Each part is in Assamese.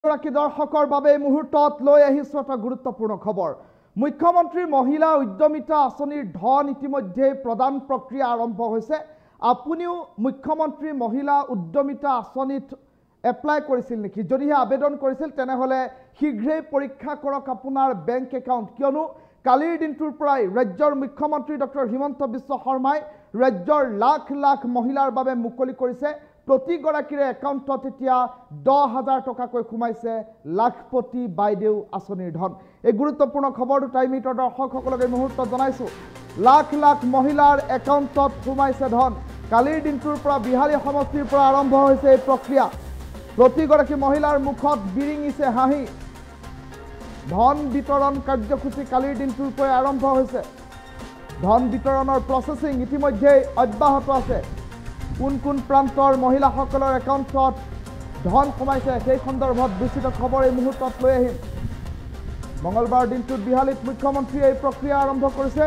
দৰ্শকৰ বাবে মুহূৰ্তত লৈ আহিছো এটা গুৰুত্বপূৰ্ণ খবৰ। মুখ্যমন্ত্ৰী মহিলা উদ্যমিতা আঁচনিৰ ধন ইতিমধ্যে প্ৰদান প্ৰক্ৰিয়া আৰম্ভ হৈছে। আপুনিও মুখ্যমন্ত্ৰী মহিলা উদ্যমিতা আঁচনিত এপ্লাই কৰিছিল নেকি? যদিহে আবেদন কৰিছিল তেনেহলে শীঘ্ৰেই পৰীক্ষা কৰক আপোনাৰ বেংক একাউণ্ট, কিয়নো কালিৰ দিনটোৰ পৰাই ৰাজ্যৰ মুখ্যমন্ত্ৰী ডক্টৰ হিমন্ত বিশ্ব শৰ্মাই ৰাজ্যৰ লাখ লাখ মহিলাৰ বাবে মুকলি কৰিছে। প্ৰতিগৰাকীৰে একাউণ্টত এতিয়া 10,000 টকাকৈ সোমাইছে লাখপতি বাইদেউ আঁচনিৰ ধন। এই গুৰুত্বপূৰ্ণ খবৰটো টাইম মিটৰ দৰ্শকসকলক এই মুহূৰ্তত জনাইছো। লাখ লাখ মহিলাৰ একাউণ্টত সোমাইছে ধন। কালিৰ দিনটোৰ পৰা বিহালী সমষ্টিৰ পৰা আৰম্ভ হৈছে এই প্ৰক্ৰিয়া। প্ৰতিগৰাকী মহিলাৰ মুখত বিৰিঙিছে হাঁহি। ধন বিতৰণ কাৰ্যসূচী কালিৰ দিনটোৰ পৰা আৰম্ভ হৈছে। ধন বিতৰণৰ প্ৰচেছিং ইতিমধ্যেই অব্যাহত আছে। কোন প্ৰান্তৰ মহিলাসকলৰ একাউণ্টত ধন সোমাইছে সেই সন্দৰ্ভত বিস্তৃত খবৰ এই মুহূৰ্তত লৈ আহিম। মঙলবাৰ দিনটোত বিহালীত মুখ্যমন্ত্ৰীয়ে এই প্ৰক্ৰিয়া আৰম্ভ কৰিছে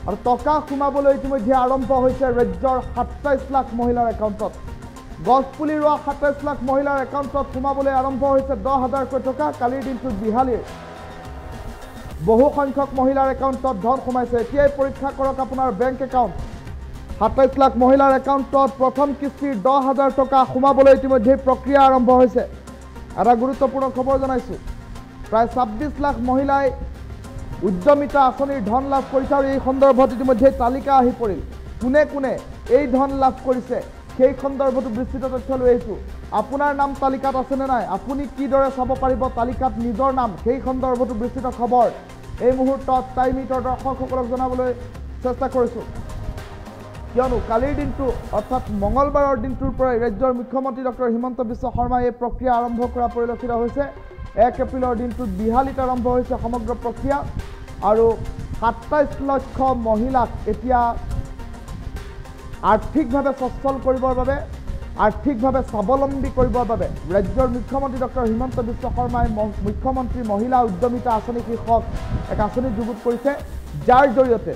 আৰু টকা সোমাবলৈ ইতিমধ্যে আৰম্ভ হৈছে ৰাজ্যৰ 27 লাখ মহিলাৰ একাউণ্টত। গছপুলি ৰোৱা 27 লাখ মহিলাৰ একাউণ্টত সোমাবলৈ আৰম্ভ হৈছে 10,000কৈ টকা। কালিৰ দিনটোত বিহালীৰ বহু সংখ্যক মহিলাৰ একাউণ্টত ধন সোমাইছে। এতিয়াই পৰীক্ষা কৰক আপোনাৰ বেংক একাউণ্ট। 27 লাখ মহিলাৰ একাউণ্টত প্ৰথম কিস্তিৰ 10,000 টকা সোমাবলৈ ইতিমধ্যে প্ৰক্ৰিয়া আৰম্ভ হৈছে। এটা গুৰুত্বপূৰ্ণ খবৰ জনাইছোঁ। প্ৰায় 26 লাখ মহিলাই উদ্যমিতা আঁচনিৰ ধন লাভ কৰিছে আৰু এই সন্দৰ্ভত ইতিমধ্যে তালিকা আহি পৰিল। কোনে কোনে এই ধন লাভ কৰিছে সেই সন্দৰ্ভতো বিস্তৃত তথ্য লৈ আহিছোঁ। আপোনাৰ নাম তালিকাত আছেনে নাই, আপুনি কিদৰে চাব পাৰিব তালিকাত নিজৰ নাম, সেই সন্দৰ্ভতো বিস্তৃত খবৰ এই মুহূৰ্তত টাইম মিটৰ দৰ্শকসকলক জনাবলৈ চেষ্টা কৰিছোঁ। কিয়নো কালিৰ দিনটো অৰ্থাৎ মঙলবাৰৰ দিনটোৰ পৰাই ৰাজ্যৰ মুখ্যমন্ত্ৰী ডক্টৰ হিমন্ত বিশ্ব শৰ্মাই এই প্ৰক্ৰিয়া আৰম্ভ কৰা পৰিলক্ষিত হৈছে। 1 এপ্ৰিলৰ দিনটোত বিহালীত আৰম্ভ হৈছে সমগ্ৰ প্ৰক্ৰিয়া আৰু 27 লক্ষ মহিলাক এতিয়া আৰ্থিকভাৱে সচ্ছল কৰিবৰ বাবে, আৰ্থিকভাৱে স্বাৱলম্বী কৰিবৰ বাবে ৰাজ্যৰ মুখ্যমন্ত্ৰী ডক্টৰ হিমন্ত বিশ্ব শৰ্মাই মুখ্যমন্ত্ৰী মহিলা উদ্যমিতা আঁচনি শীৰ্ষক এক আঁচনি যুগুত কৰিছে, যাৰ জৰিয়তে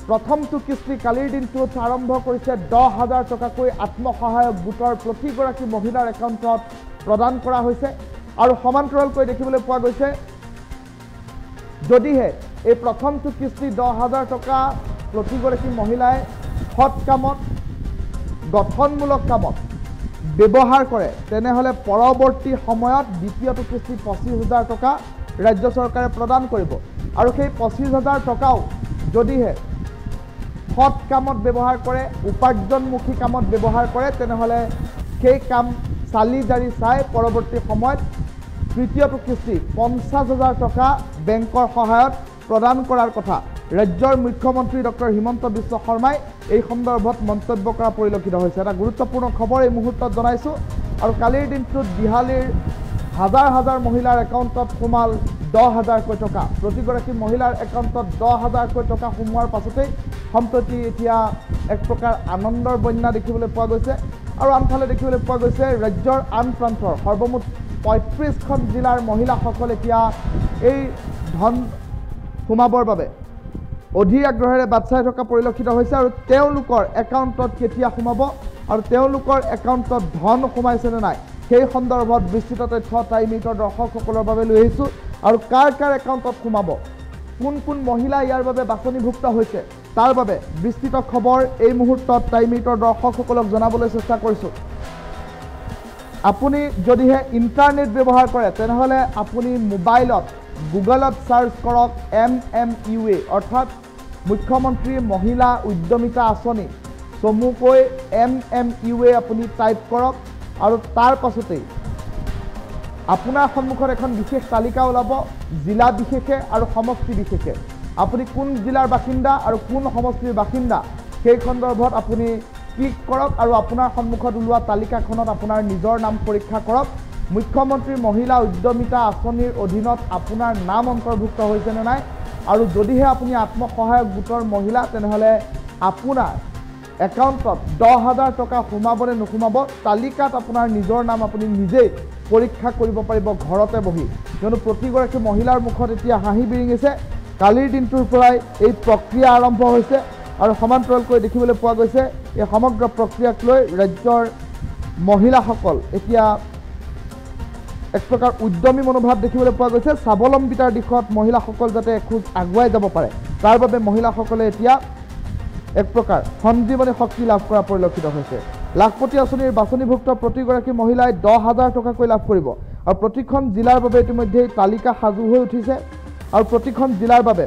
প্ৰথমটো কিস্তি কালিৰ দিনটোত আৰম্ভ কৰিছে 10,000 টকাকৈ আত্মসহায়ক গোটৰ প্ৰতিগৰাকী মহিলাৰ একাউণ্টত প্ৰদান কৰা হৈছে। আৰু সমান্তৰালকৈ দেখিবলৈ পোৱা গৈছে, যদিহে এই প্ৰথমটো কিস্তি 10,000 টকা প্ৰতিগৰাকী মহিলাই সৎ কামত, গঠনমূলক কামত ব্যৱহাৰ কৰে তেনেহ'লে পৰৱৰ্তী সময়ত দ্বিতীয়টো কিস্তি 25,000 টকা ৰাজ্য চৰকাৰে প্ৰদান কৰিব। আৰু সেই 25,000 টকাও যদিহে সৎ কামত ব্যৱহাৰ কৰে, উপাৰ্জনমুখী কামত ব্যৱহাৰ কৰে তেনেহ'লে সেই কাম চালি জাৰি চাই পৰৱৰ্তী সময়ত তৃতীয়টো কিস্তি 50,000 টকা বেংকৰ সহায়ত প্ৰদান কৰাৰ কথা ৰাজ্যৰ মুখ্যমন্ত্ৰী ডক্টৰ হিমন্ত বিশ্ব শৰ্মাই এই সন্দৰ্ভত মন্তব্য কৰা পৰিলক্ষিত হৈছে। এটা গুৰুত্বপূৰ্ণ খবৰ এই মুহূৰ্তত জনাইছোঁ। আৰু কালিৰ দিনটোত বিহালীৰ হাজাৰ হাজাৰ মহিলাৰ একাউণ্টত সোমাল 10,000কৈ টকা। প্ৰতিগৰাকী মহিলাৰ একাউণ্টত 10,000কৈ টকা সোমোৱাৰ পাছতেই সম্প্ৰতি এতিয়া এক প্ৰকাৰ আনন্দৰ বন্যা দেখিবলৈ পোৱা গৈছে। আৰু আনফালে দেখিবলৈ পোৱা গৈছে ৰাজ্যৰ আন প্ৰান্তৰ সৰ্বমুঠ 35খন জিলাৰ মহিলাসকল এতিয়া এই ধন সোমাবৰ বাবে অধীৰ আগ্ৰহেৰে বাট চাই থকা পৰিলক্ষিত হৈছে। আৰু তেওঁলোকৰ একাউণ্টত কেতিয়া সোমাব আৰু তেওঁলোকৰ একাউণ্টত ধন সোমাইছেনে নাই সেই সন্দৰ্ভত বিস্তৃত তথ্য টাইম মিটৰ দৰ্শকসকলৰ বাবে লৈ আহিছোঁ। আৰু কাৰ কাৰ একাউণ্টত সোমাব, কোন মহিলা ইয়াৰ বাবে বাছনিভুক্ত হৈছে তাৰ বাবে বিস্তৃত খবৰ এই মুহূৰ্তত টাইম মিটৰ দৰ্শকসকলক জনাবলৈ চেষ্টা কৰিছোঁ। আপুনি যদিহে ইণ্টাৰনেট ব্যৱহাৰ কৰে তেনেহ'লে আপুনি মোবাইলত গুগলত চাৰ্চ কৰক MMUA অৰ্থাৎ মুখ্যমন্ত্ৰী মহিলা উদ্যমিতা আঁচনি, চমুকৈ MMUA আপুনি টাইপ কৰক আৰু তাৰ পাছতেই আপোনাৰ সন্মুখত এখন বিশেষ তালিকা ওলাব, জিলা বিশেষে আৰু সমষ্টি বিশেষে। আপুনি কোন জিলাৰ বাসিন্দা আৰু কোন সমষ্টিৰ বাসিন্দা সেই সন্দৰ্ভত আপুনি ক্লিক কৰক আৰু আপোনাৰ সন্মুখত ওলোৱা তালিকাখনত আপোনাৰ নিজৰ নাম পৰীক্ষা কৰক। মুখ্যমন্ত্ৰী মহিলা উদ্যমিতা আঁচনিৰ অধীনত আপোনাৰ নাম অন্তৰ্ভুক্ত হৈছেনে নাই, আৰু যদিহে আপুনি আত্মসহায়ক গোটৰ মহিলা তেনেহ'লে আপোনাৰ একাউণ্টত 10,000 টকা সোমাবনে নোসোমাব তালিকাত আপোনাৰ নিজৰ নাম আপুনি নিজেই পৰীক্ষা কৰিব পাৰিব ঘৰতে বহি। কিয়নো প্ৰতিগৰাকী মহিলাৰ মুখত এতিয়া হাঁহি বিৰিঙিছে। কালিৰ দিনটোৰ পৰাই এই প্ৰক্ৰিয়া আৰম্ভ হৈছে আৰু সমান্তৰালকৈ দেখিবলৈ পোৱা গৈছে এই সমগ্ৰ প্ৰক্ৰিয়াক লৈ ৰাজ্যৰ মহিলাসকল এতিয়া এক প্ৰকাৰ উদ্যমী মনোভাৱ দেখিবলৈ পোৱা গৈছে স্বাৱলম্বিতাৰ দিশত মহিলাসকল যাতে এখোজ আগুৱাই যাব পাৰে তাৰ বাবে মহিলাসকলে এতিয়া এক প্ৰকাৰ সঞ্জীৱনী শক্তি লাভ কৰা পৰিলক্ষিত হৈছে লাখপতি আঁচনিৰ বাছনিভুক্ত প্ৰতিগৰাকী মহিলাই 10,000 টকাকৈ লাভ কৰিব আৰু প্ৰতিখন জিলাৰ বাবে ইতিমধ্যে তালিকা সাজু হৈ উঠিছে আৰু প্ৰতিখন জিলাৰ বাবে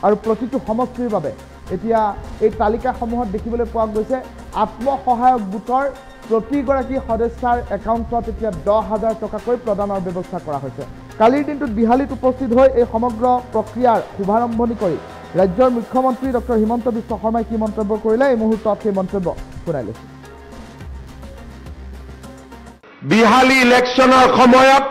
আৰু প্ৰতিটো সমষ্টিৰ বাবে এতিয়া এই তালিকাসমূহত দেখিবলৈ পোৱা গৈছে আত্মসহায়ক গোটৰ প্ৰতিগৰাকী সদস্যাৰ একাউণ্টত এতিয়া 10,000 টকাকৈ প্ৰদানৰ ব্যৱস্থা কৰা হৈছে কালিৰ দিনটোত বিহালীত উপস্থিত হৈ এই সমগ্ৰ প্ৰক্ৰিয়াৰ শুভাৰম্ভণি কৰি ৰাজ্যৰ মুখ্যমন্ত্ৰী ডক্টৰ হিমন্ত বিশ্ব শৰ্মাই কি মন্তব্য কৰিলে এই মুহূৰ্তত সেই মন্তব্য শুনাই লৈছে বিহালী ইলেকশ্যনৰ সময়ত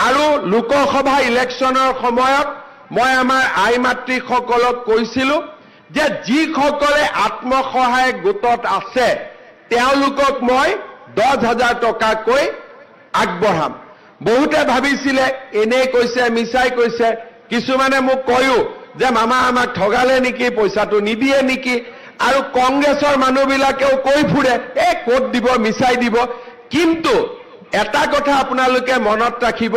আৰু লোকসভা ইলেকশ্যনৰ সময়ত মই আমাৰ আই মাতৃসকলক কৈছিলোঁ যে যিসকলে আত্মসহায়ক গোটত আছে তেওঁলোকক মই 10,000 টকাকৈ আগবঢ়াম বহুতে ভাবিছিলে এনেই কৈছে মিছাই কৈছে কিছুমানে মোক কয়ও যে মামা আমাক ঠগালে নেকি পইচাটো নিদিয়ে নেকি আৰু কংগ্ৰেছৰ মানুহবিলাকেও কৈ ফুৰে এই ক'ত দিব মিছাই দিব কিন্তু এটা কথা আপোনালোকে মনত ৰাখিব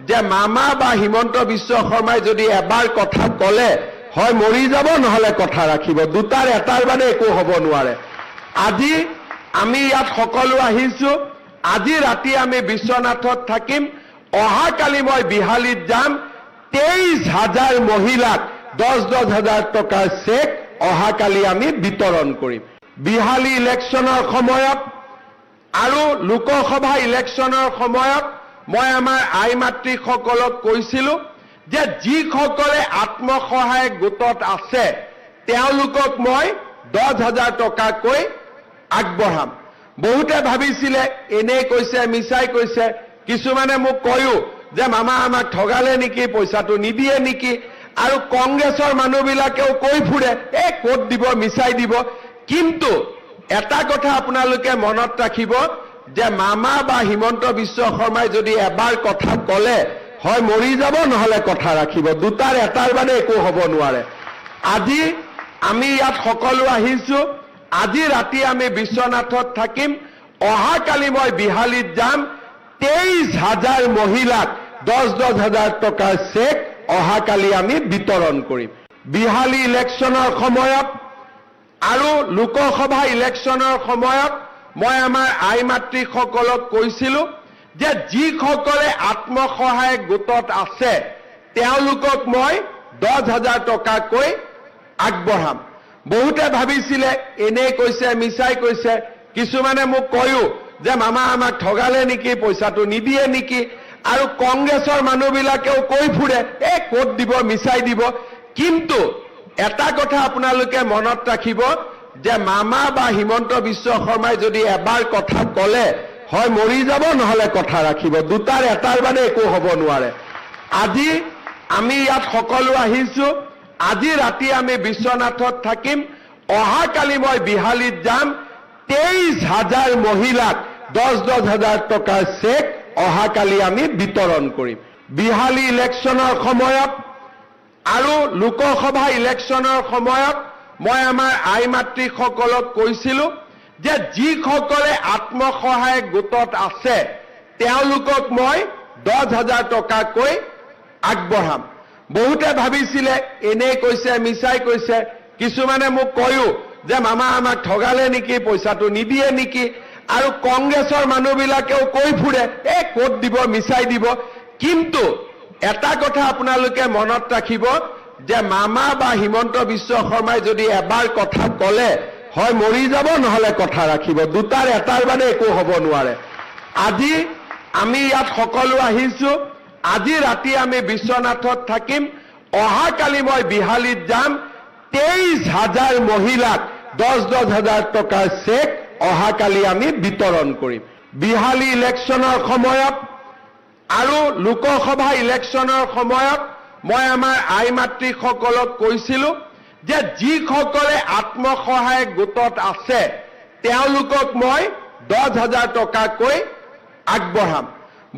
যে মামা বা হিমন্ত বিশ্ব শৰ্মাই যদি এবাৰ কথা ক'লে হয় মৰি যাব নহলে কথা ৰাখিব দুটাৰ এটাৰ বাদে একো হ'ব নোৱাৰে আজি আমি ইয়াত সকলো আহিছো আজি ৰাতি আমি বিশ্বনাথত থাকিম অহাকালি মই বিহালীত যাম 23,000 মহিলাক 10,000 টকাৰ চেক অহাকালি আমি বিতৰণ কৰিম বিহালী ইলেকশ্যনৰ সময়ত আৰু লোকসভা ইলেকশ্যনৰ সময়ত মই আমাৰ আই মাতৃসকলক কৈছিলোঁ যে যিসকলে আত্মসহায়ক গোটত আছে তেওঁলোকক মই 10,000 টকাকৈ আগবঢ়াম বহুতে ভাবিছিলে এনেই কৈছে মিছাই কৈছে কিছুমানে মোক কয়ও যে মামা আমাক ঠগালে নেকি পইচাটো নিদিয়ে নেকি আৰু কংগ্ৰেছৰ মানুহবিলাকেও কৈ ফুৰে এই ক'ত দিব মিছাই দিব কিন্তু এটা কথা আপোনালোকে মনত ৰাখিব যে মামা বা হিমন্ত বিশ্ব শৰ্মাই যদি এবাৰ কথা ক'লে হয় মৰি যাব নহলে কথা ৰাখিব দুটাৰ এটাৰ বাদে একো হ'ব নোৱাৰে আজি আমি ইয়াত সকলো আহিছো আজি ৰাতি আমি বিশ্বনাথত থাকিম অহাকালি মই বিহালীত যাম 23,000 মহিলাক 10,000 টকাৰ চেক অহাকালি আমি বিতৰণ কৰিম বিহালী ইলেকশ্যনৰ সময়ত আৰু লোকসভা ইলেকশ্যনৰ সময়ত মই আমাৰ আই মাতৃসকলক কৈছিলোঁ যে যিসকলে আত্মসহায়ক গোটত আছে তেওঁলোকক মই 10,000 টকাকৈ আগবঢ়াম বহুতে ভাবিছিলে এনেই কৈছে মিছাই কৈছে কিছুমানে মোক কয়ও যে মামা আমাক ঠগালে নেকি পইচাটো নিদিয়ে নেকি আৰু কংগ্ৰেছৰ মানুহবিলাকেও কৈ ফুৰে এই ক'ত দিব মিছাই দিব কিন্তু এটা কথা আপোনালোকে মনত ৰাখিব যে মামা বা হিমন্ত বিশ্ব শৰ্মাই যদি এবাৰ কথা ক'লে হয় মৰি যাব নহলে কথা ৰাখিব দুটাৰ এটাৰ বাদে একো হ'ব নোৱাৰে আজি আমি ইয়াত সকলো আহিছো আজি ৰাতি আমি বিশ্বনাথত থাকিম অহাকালি মই বিহালীত যাম 23,000 মহিলাক 10,000 টকাৰ চেক অহাকালি আমি বিতৰণ কৰিম বিহালী ইলেকশ্যনৰ সময়ত আৰু লোকসভা ইলেকশ্যনৰ সময়ত মই আমাৰ আই মাতৃসকলক কৈছিলোঁ যে যিসকলে আত্মসহায়ক গোটত আছে তেওঁলোকক মই 10,000 টকাকৈ আগবঢ়াম বহুতে ভাবিছিলে এনেই কৈছে মিছাই কৈছে কিছুমানে মোক কয়ও যে মামা আমাক ঠগালে নেকি পইচাটো নিদিয়ে নেকি আৰু কংগ্ৰেছৰ মানুহবিলাকেও কৈ ফুৰে এই ক'ত দিব মিছাই দিব কিন্তু এটা কথা আপোনালোকে মনত ৰাখিব যে মামা বা হিমন্ত বিশ্ব শৰ্মাই যদি এবাৰ কথা ক'লে হয় মৰি যাব নহলে কথা ৰাখিব দুটাৰ এটাৰ বাদে একো হ'ব নোৱাৰে আজি আমি ইয়াত সকলো আহিছো আজি ৰাতি আমি বিশ্বনাথত থাকিম অহাকালি মই বিহালীত যাম 23,000 মহিলাক 10,000 টকাৰ চেক অহাকালি আমি বিতৰণ কৰিম বিহালী ইলেকশ্যনৰ সময়ত আৰু লোকসভা ইলেকশ্যনৰ সময়ত মই আমাৰ আই মাতৃসকলক কৈছিলোঁ যে যিসকলে আত্মসহায়ক গোটত আছে তেওঁলোকক মই 10,000 টকাকৈ আগবঢ়াম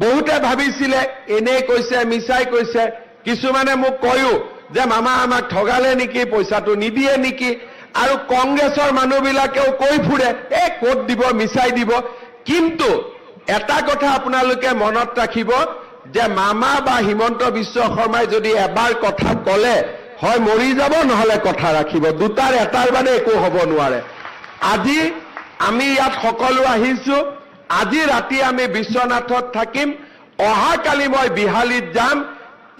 বহুতে ভাবিছিলে এনেই কৈছে মিছাই কৈছে কিছুমানে মোক কয়ও যে মামা আমাক ঠগালে নেকি পইচাটো নিদিয়ে নেকি আৰু কংগ্ৰেছৰ মানুহবিলাকেও কৈ ফুৰে এই ক'ত দিব মিছাই দিব কিন্তু এটা কথা আপোনালোকে মনত ৰাখিব যে মামা বা হিমন্ত বিশ্ব শৰ্মাই যদি এবাৰ কথা ক'লে হয় মৰি যাব নহলে কথা ৰাখিব দুটাৰ এটাৰ মানে একো হ'ব নোৱাৰে আজি আমি ইয়াত সকলো আহিছো আজি ৰাতি আমি বিশ্বনাথত থাকিম অহাকালি মই বিহালীত যাম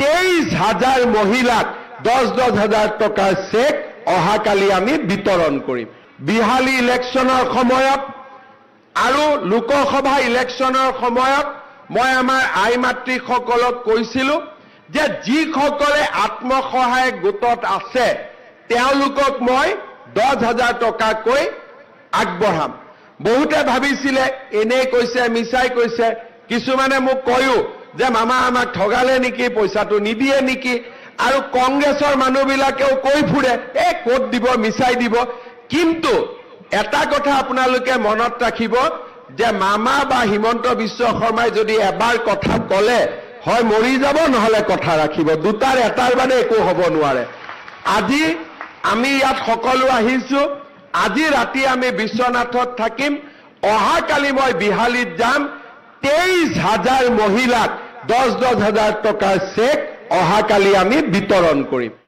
23,000 মহিলাক 10,000 টকাৰ চেক অহাকালি আমি বিতৰণ কৰিম বিহালী ইলেকশ্যনৰ সময়ত আৰু লোকসভা ইলেকশ্যনৰ সময়ত মই আমাৰ আই মাতৃসকলক কৈছিলো যে যিসকলে আত্মসহায়ক গোটত আছে তেওঁলোকক মই 10,000 টকাকৈ আগবঢ়াম বহুতে ভাবিছিলে এনে কৈছে মিছাই কৈছে কিছুমানে মোক কয়ও যে মামা আমাক ঠগালে নেকি পইচাটো নিদিয়ে নেকি আৰু কংগ্ৰেছৰ মানুহবিলাকেও কৈ ফুৰে ক'ত দিব মিছাই দিব কিন্তু এটা কথা আপোনালোকে মনত ৰাখিব যে মামা বা হিমন্ত বিশ্ব শৰ্মাই যদি এবাৰ কথা ক'লে হয় মৰি যাব নহলে কথা ৰাখিব দুটাৰ এটাৰ মানে একো হ'ব নোৱাৰে আজি আমি ইয়াত সকলো আহিছো আজি ৰাতি আমি বিশ্বনাথত থাকিম অহাকালি মই বিহালীত যাম 23,000 মহিলাক 10,000 টকাৰ চেক অহাকালি আমি বিতৰণ কৰিম